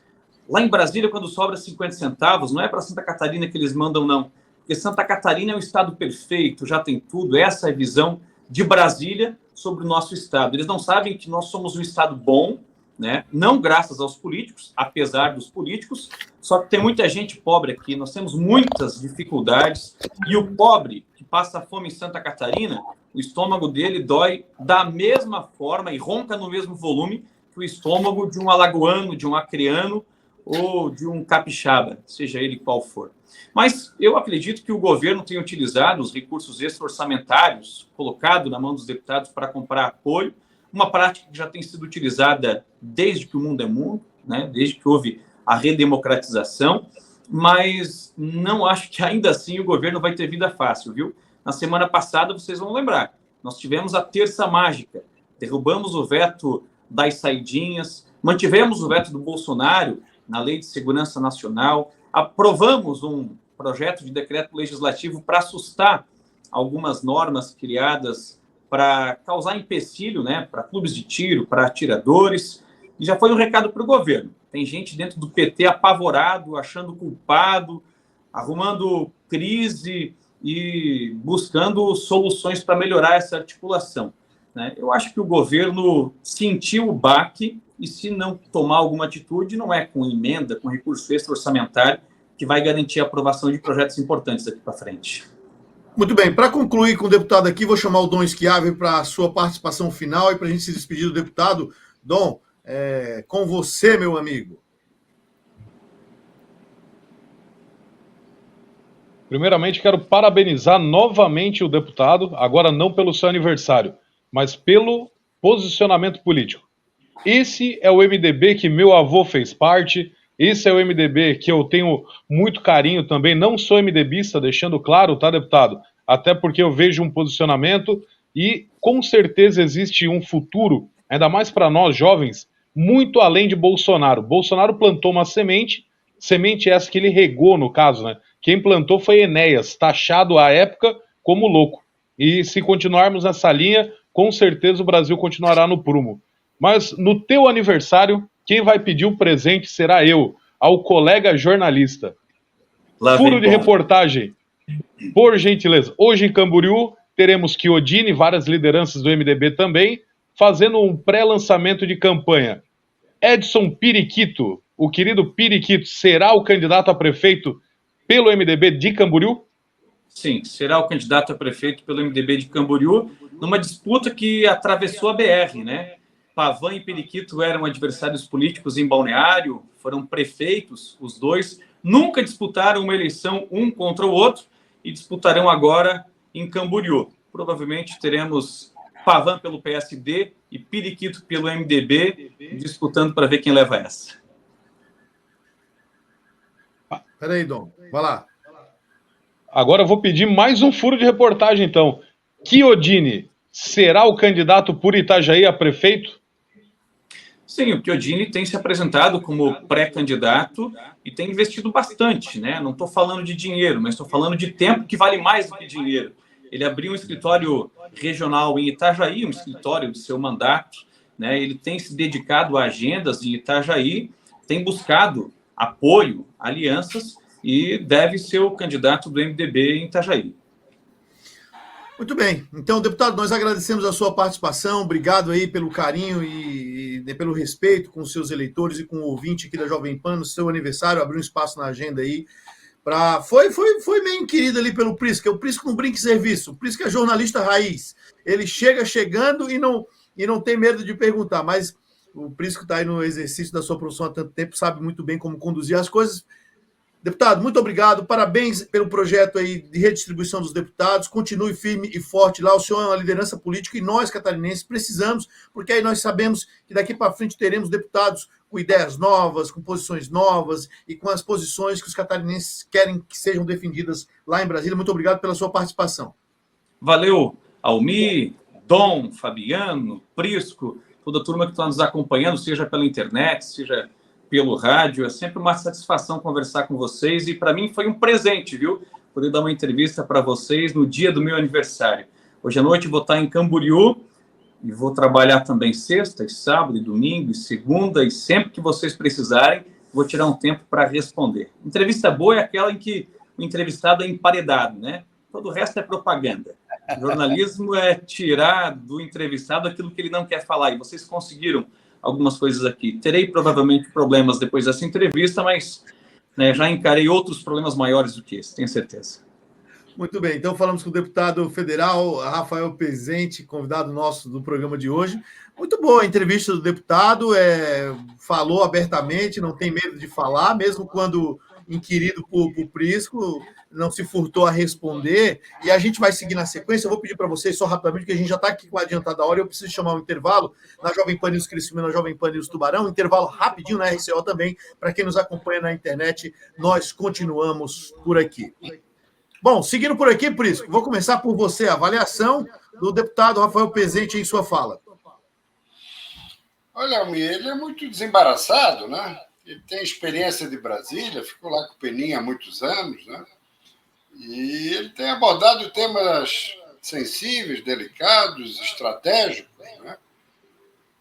Lá em Brasília, quando sobra 50 centavos, não é para Santa Catarina que eles mandam, não. Porque Santa Catarina é um estado perfeito, já tem tudo. Essa é a visão de Brasília sobre o nosso estado. Eles não sabem que nós somos um estado bom, né? Não graças aos políticos, apesar dos políticos, só que tem muita gente pobre aqui, nós temos muitas dificuldades, e o pobre que passa fome em Santa Catarina, o estômago dele dói da mesma forma e ronca no mesmo volume que o estômago de um alagoano, de um acreano ou de um capixaba, seja ele qual for. Mas eu acredito que o governo tem utilizado os recursos extra-orçamentários colocado na mão dos deputados para comprar apoio, uma prática que já tem sido utilizada desde que o mundo é mundo, né? Desde que houve a redemocratização, mas não acho que ainda assim o governo vai ter vida fácil, viu? Na semana passada, vocês vão lembrar, nós tivemos a terça mágica, derrubamos o veto das saidinhas, mantivemos o veto do Bolsonaro na Lei de Segurança Nacional, aprovamos um projeto de decreto legislativo para assustar algumas normas criadas para causar empecilho, né, para clubes de tiro, para atiradores, e já foi um recado para o governo. Tem gente dentro do PT apavorado, achando culpado, arrumando crise e buscando soluções para melhorar essa articulação, né? Eu acho que o governo sentiu o baque e, se não tomar alguma atitude, não é com emenda, com recurso extra-orçamentário, que vai garantir a aprovação de projetos importantes daqui para frente. Muito bem, para concluir com o deputado aqui, vou chamar o Dom Schiavi para a sua participação final e para a gente se despedir do deputado. Dom, com você, meu amigo. Primeiramente, quero parabenizar novamente o deputado, agora não pelo seu aniversário, mas pelo posicionamento político. Esse é o MDB que meu avô fez parte, esse é o MDB que eu tenho muito carinho também, não sou MDBista, deixando claro, tá, deputado? Até porque eu vejo um posicionamento e com certeza existe um futuro, ainda mais para nós jovens, muito além de Bolsonaro. Bolsonaro plantou uma semente essa que ele regou, no caso, né? Quem plantou foi Enéas, taxado à época como louco. E se continuarmos nessa linha, com certeza o Brasil continuará no prumo. Mas no teu aniversário, quem vai pedir o presente será eu, ao colega jornalista. Furo de reportagem, por gentileza. Hoje em Camboriú, teremos Chiodini e várias lideranças do MDB também, fazendo um pré-lançamento de campanha. Edson Periquito, o querido Periquito, será o candidato a prefeito pelo MDB de Camboriú? Sim, será o candidato a prefeito pelo MDB de Camboriú, numa disputa que atravessou a BR, né? Pavan e Periquito eram adversários políticos em Balneário, foram prefeitos, os dois, nunca disputaram uma eleição um contra o outro e disputarão agora em Camboriú. Provavelmente teremos Pavan pelo PSD e Periquito pelo MDB, disputando para ver quem leva essa. Peraí, Dom, vai lá. Agora eu vou pedir mais um furo de reportagem, então. Chiodini será o candidato por Itajaí a prefeito? Sim, o Chiodini tem se apresentado como pré-candidato e tem investido bastante, né? Não estou falando de dinheiro, mas estou falando de tempo, que vale mais do que dinheiro. Ele abriu um escritório regional em Itajaí, um escritório de seu mandato, né? Ele tem se dedicado a agendas em Itajaí, tem buscado apoio, alianças, e deve ser o candidato do MDB em Itajaí. Muito bem. Então, deputado, nós agradecemos a sua participação. Obrigado aí pelo carinho e pelo respeito com os seus eleitores e com o ouvinte aqui da Jovem Pan no seu aniversário. Abriu um espaço na agenda aí. Foi meio querido ali pelo Prisca. O Prisca não brinca em serviço. O Prisca é jornalista raiz. Ele chega chegando e não tem medo de perguntar. Mas o Prisca está aí no exercício da sua profissão há tanto tempo, sabe muito bem como conduzir as coisas. Deputado, muito obrigado, parabéns pelo projeto aí de redistribuição dos deputados, continue firme e forte lá, o senhor é uma liderança política e nós, catarinenses, precisamos, porque aí nós sabemos que daqui para frente teremos deputados com ideias novas, com posições novas e com as posições que os catarinenses querem que sejam defendidas lá em Brasília. Muito obrigado pela sua participação. Valeu, Almir, Dom, Fabiano, Prisco, toda a turma que está nos acompanhando, seja pela internet, seja pelo rádio. É sempre uma satisfação conversar com vocês e para mim foi um presente, viu? Poder dar uma entrevista para vocês no dia do meu aniversário. Hoje à noite vou estar em Camboriú e vou trabalhar também sexta, e sábado, e domingo, e segunda, e sempre que vocês precisarem, vou tirar um tempo para responder. Entrevista boa é aquela em que o entrevistado é emparedado, né? Todo o resto é propaganda. O jornalismo é tirar do entrevistado aquilo que ele não quer falar, e vocês conseguiram algumas coisas aqui. Terei provavelmente problemas depois dessa entrevista, mas né, já encarei outros problemas maiores do que esse, tenho certeza. Muito bem, então falamos com o deputado federal Rafael Pezente, convidado nosso do programa de hoje. Muito boa a entrevista do deputado, falou abertamente, não tem medo de falar, mesmo quando inquirido por Prisco, não se furtou a responder, e a gente vai seguir na sequência. Eu vou pedir para vocês só rapidamente, porque a gente já está aqui com a adiantada hora, eu preciso chamar um intervalo na Jovem Pan News Criciúma, na Jovem Pan News Tubarão, intervalo rapidinho na RCO também, para quem nos acompanha na internet, nós continuamos por aqui. Bom, seguindo por aqui, Prisco, vou começar por você, a avaliação do deputado Rafael Pezente em sua fala. Olha, Almir, ele é muito desembaraçado, né? Ele tem experiência de Brasília, ficou lá com o Peninha há muitos anos, né? E ele tem abordado temas sensíveis, delicados, estratégicos, né?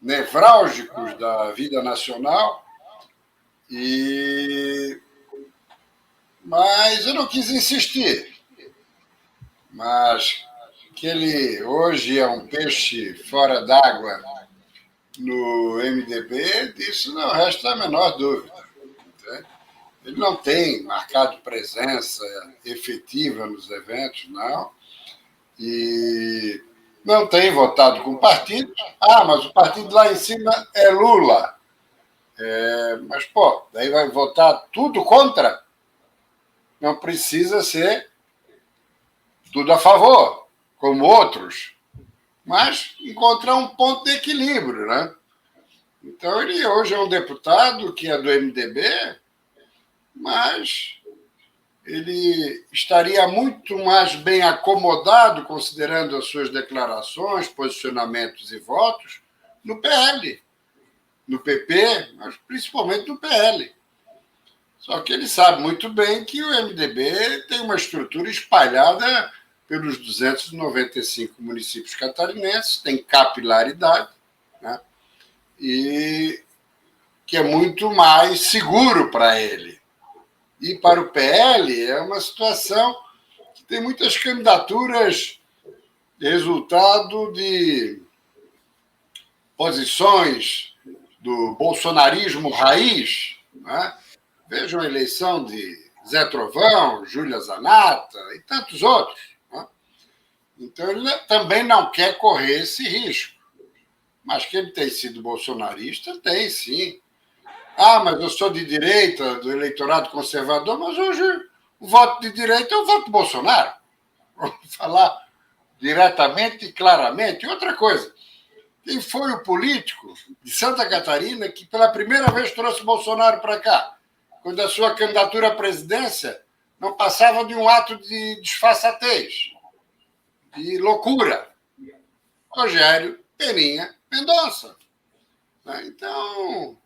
Nevrálgicos da vida nacional. Mas eu não quis insistir. Mas que ele hoje é um peixe fora d'água no MDB, disso não resta a menor dúvida. Ele não tem marcado presença efetiva nos eventos, não. E não tem votado com o partido. Mas o partido lá em cima é Lula. Mas, daí vai votar tudo contra? Não precisa ser tudo a favor, como outros, mas encontrar um ponto de equilíbrio, né? Então, ele hoje é um deputado que é do MDB, mas ele estaria muito mais bem acomodado, considerando as suas declarações, posicionamentos e votos, no PL, no PP, mas principalmente no PL. Só que ele sabe muito bem que o MDB tem uma estrutura espalhada pelos 295 municípios catarinenses, tem capilaridade, né? E que é muito mais seguro para ele. E para o PL é uma situação que tem muitas candidaturas resultado de posições do bolsonarismo raiz, né? Vejam a eleição de Zé Trovão, Júlia Zanata e tantos outros, né? Então, ele também não quer correr esse risco. Mas que ele tem sido bolsonarista, tem sim. Mas eu sou de direita, do eleitorado conservador, mas hoje o voto de direita é o voto do Bolsonaro. Vamos falar diretamente e claramente. E outra coisa, quem foi o político de Santa Catarina que pela primeira vez trouxe Bolsonaro para cá? Quando a sua candidatura à presidência não passava de um ato de desfaçatez, de loucura. Rogério Peninha Mendonça. Então,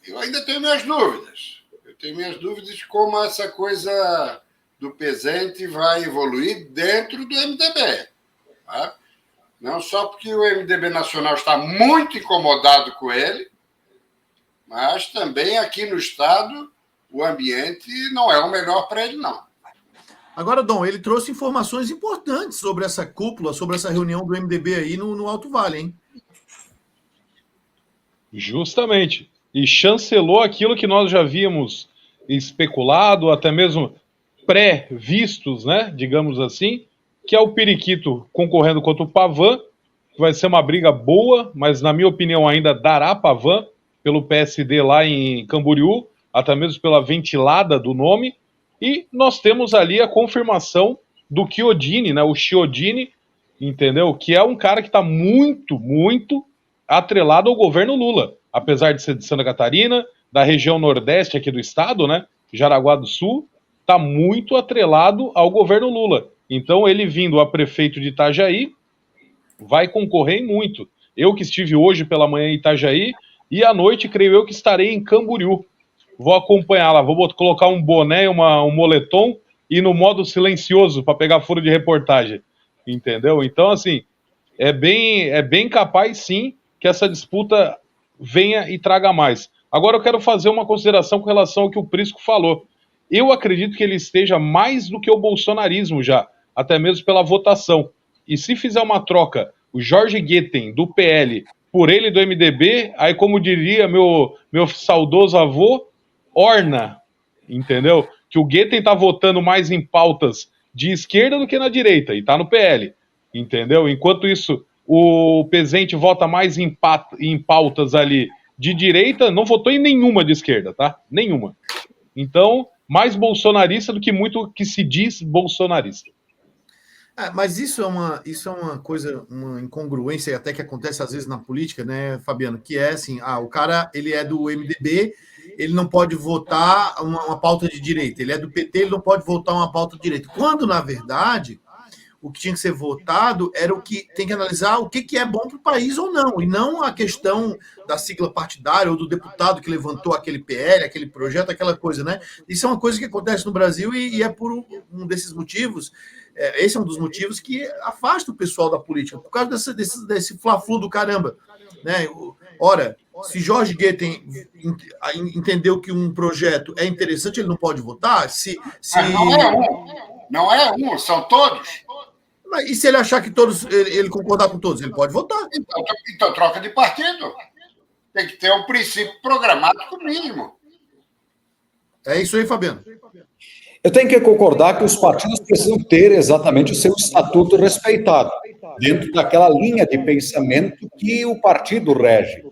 eu ainda tenho minhas dúvidas. Eu tenho minhas dúvidas de como essa coisa do Pezente vai evoluir dentro do MDB. Tá? Não só porque o MDB nacional está muito incomodado com ele, mas também aqui no Estado o ambiente não é o melhor para ele, não. Agora, Dom, ele trouxe informações importantes sobre essa cúpula, sobre essa reunião do MDB aí no Alto Vale, hein? Justamente. E chancelou aquilo que nós já havíamos especulado, até mesmo pré-vistos, né, digamos assim, que é o Periquito concorrendo contra o Pavan, que vai ser uma briga boa, mas na minha opinião ainda dará Pavan pelo PSD lá em Camboriú, até mesmo pela ventilada do nome. E nós temos ali a confirmação do Chiodini, né, o Chiodini, entendeu? Que é um cara que está muito, muito atrelado ao governo Lula, apesar de ser de Santa Catarina, da região nordeste aqui do estado, né, Jaraguá do Sul, está muito atrelado ao governo Lula. Então ele vindo a prefeito de Itajaí, vai concorrer em muito. Eu que estive hoje pela manhã em Itajaí, E à noite, creio eu que estarei em Camboriú. Vou acompanhar lá, vou colocar um boné, um moletom e no modo silencioso para pegar furo de reportagem. Entendeu? Então, assim, é bem capaz, sim, que essa disputa venha e traga mais. Agora eu quero fazer uma consideração com relação ao que o Prisco falou. Eu acredito que ele esteja mais do que o bolsonarismo já, até mesmo pela votação. E se fizer uma troca, o Jorge Guetem, do PL, por ele do MDB, aí como diria meu saudoso avô, orna, entendeu? Que o Guetem tá votando mais em pautas de esquerda do que na direita, e tá no PL, entendeu? Enquanto isso, o Pezente vota mais em pautas ali de direita, não votou em nenhuma de esquerda, tá? Nenhuma. Então, mais bolsonarista do que muito que se diz bolsonarista. Mas isso é uma coisa, uma incongruência até que acontece às vezes na política, né, Fabiano? Que é assim, o cara ele é do MDB, ele não pode votar uma pauta de direita. Ele é do PT, ele não pode votar uma pauta de direita. Quando, na verdade, o que tinha que ser votado era o que tem que analisar o que é bom para o país ou não, e não a questão da sigla partidária ou do deputado que levantou aquele PL, aquele projeto, aquela coisa, né? Isso é uma coisa que acontece no Brasil e é por um desses motivos, esse é um dos motivos que afasta o pessoal da política, por causa desse fla-flu do caramba, né? Ora, se Jorge Guetem entendeu que um projeto é interessante, ele não pode votar? Não é um, são todos. E se ele achar que todos, ele concordar com todos, ele pode votar. Então troca de partido. Tem que ter um princípio programático mínimo. É isso aí, Fabiano. Eu tenho que concordar que os partidos precisam ter exatamente o seu estatuto respeitado, dentro daquela linha de pensamento que o partido rege.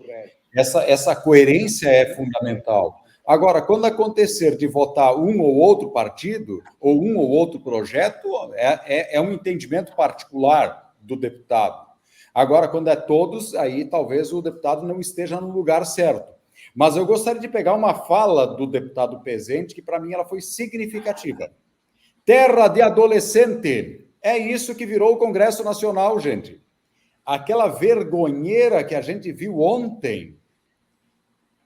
Essa coerência é fundamental. Agora, quando acontecer de votar um ou outro partido, ou um ou outro projeto, é um entendimento particular do deputado. Agora, quando é todos, aí talvez o deputado não esteja no lugar certo. Mas eu gostaria de pegar uma fala do deputado Pezente, que para mim ela foi significativa. Terra de adolescente. É isso que virou o Congresso Nacional, gente. Aquela vergonheira que a gente viu ontem.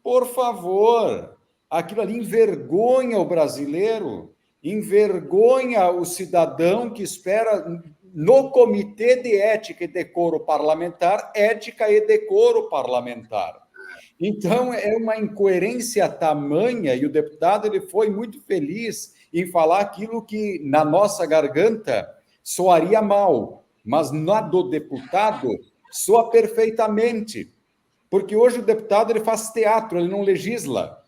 Por favor, aquilo ali envergonha o brasileiro, envergonha o cidadão que espera no Comitê de Ética e Decoro Parlamentar, ética e decoro parlamentar. Então, é uma incoerência tamanha, e o deputado ele foi muito feliz em falar aquilo que, na nossa garganta, soaria mal, mas na do deputado, soa perfeitamente. Porque hoje o deputado ele faz teatro, ele não legisla.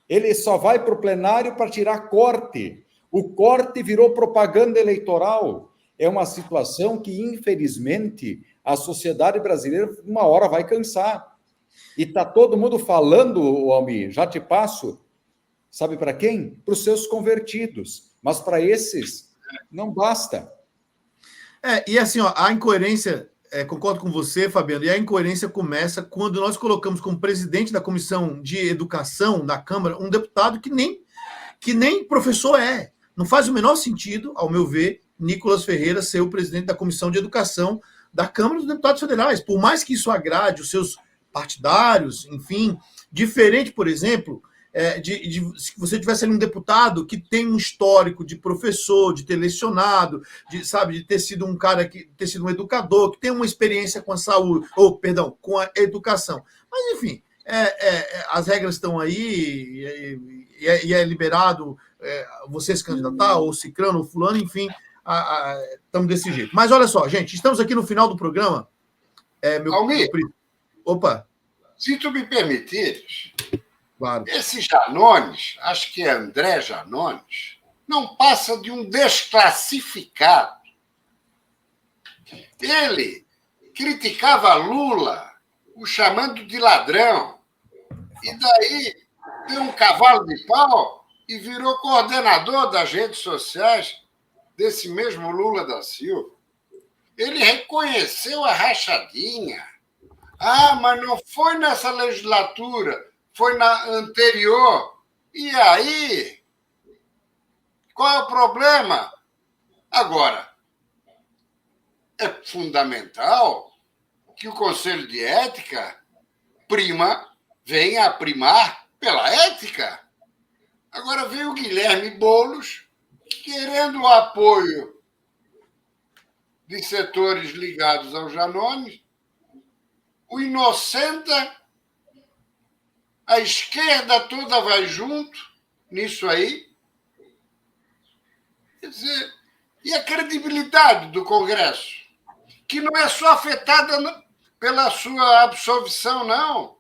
Ele só vai para o plenário para tirar corte. O corte virou propaganda eleitoral. É uma situação que, infelizmente, a sociedade brasileira, uma hora vai cansar. E está todo mundo falando, Almir, já te passo, sabe para quem? Para os seus convertidos. Mas para esses, não basta. E assim, a incoerência, concordo com você, Fabiano, e a incoerência começa quando nós colocamos como presidente da Comissão de Educação da Câmara um deputado que nem professor é. Não faz o menor sentido, ao meu ver, Nicolas Ferreira ser o presidente da Comissão de Educação da Câmara dos Deputados Federais. Por mais que isso agrade os seus partidários, enfim, diferente, por exemplo, se você tivesse ali um deputado que tem um histórico de professor, de ter lecionado, de ter sido um cara ter sido um educador, que tem uma experiência com a saúde, com a educação. Mas, enfim, as regras estão aí e é liberado você se candidatar, ou ciclano, ou fulano, enfim, estamos desse jeito. Mas olha só, gente, estamos aqui no final do programa. Almir, opa. Se tu me permitires, claro. Esse Janones, acho que é André Janones, não passa de um desclassificado. Ele criticava Lula, o chamando de ladrão, e daí deu um cavalo de pau e virou coordenador das redes sociais desse mesmo Lula da Silva. Ele reconheceu a rachadinha. Mas não foi nessa legislatura, foi na anterior. E aí, qual é o problema? Agora, é fundamental que o Conselho de Ética prima vem a primar pela ética. Agora vem o Guilherme Boulos querendo o apoio de setores ligados ao Janones, o inocenta, a esquerda toda vai junto nisso aí. Quer dizer, e a credibilidade do Congresso, que não é só afetada pela sua absolvição, não,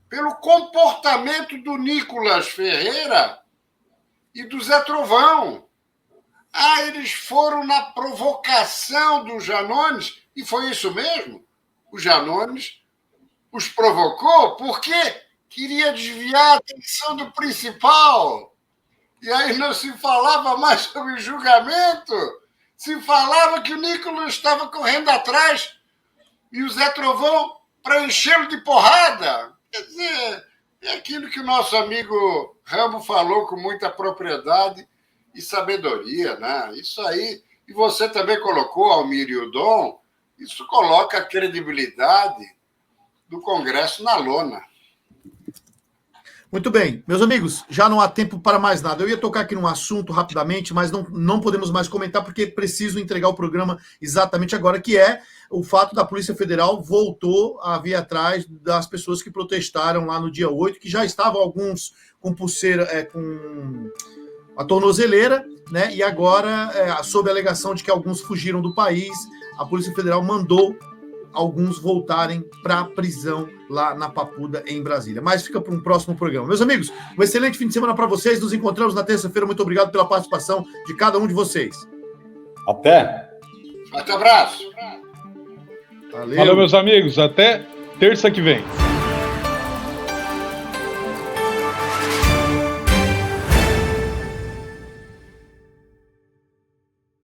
pelo comportamento do Nicolas Ferreira e do Zé Trovão. Eles foram na provocação do Janones, e foi isso mesmo. O Janones os provocou porque queria desviar a atenção do principal. E aí não se falava mais sobre julgamento, se falava que o Nicolas estava correndo atrás e o Zé Trovão para enchê-lo de porrada. Quer dizer, é aquilo que o nosso amigo Rambo falou com muita propriedade e sabedoria, né? Isso aí, e você também colocou, Almir e o Dom, isso coloca a credibilidade do Congresso na lona. Muito bem, meus amigos, já não há tempo para mais nada. Eu ia tocar aqui num assunto rapidamente, mas não podemos mais comentar porque preciso entregar o programa exatamente agora, que é o fato da Polícia Federal voltou a vir atrás das pessoas que protestaram lá no dia 8, que já estavam alguns com pulseira, com a tornozeleira, né? E agora, sob a alegação de que alguns fugiram do país, a Polícia Federal mandou alguns voltarem para a prisão lá na Papuda, em Brasília. Mas fica para um próximo programa. Meus amigos, um excelente fim de semana para vocês. Nos encontramos na terça-feira. Muito obrigado pela participação de cada um de vocês. Até. Forte abraço. Valeu, Valeu, meus amigos. Até terça que vem.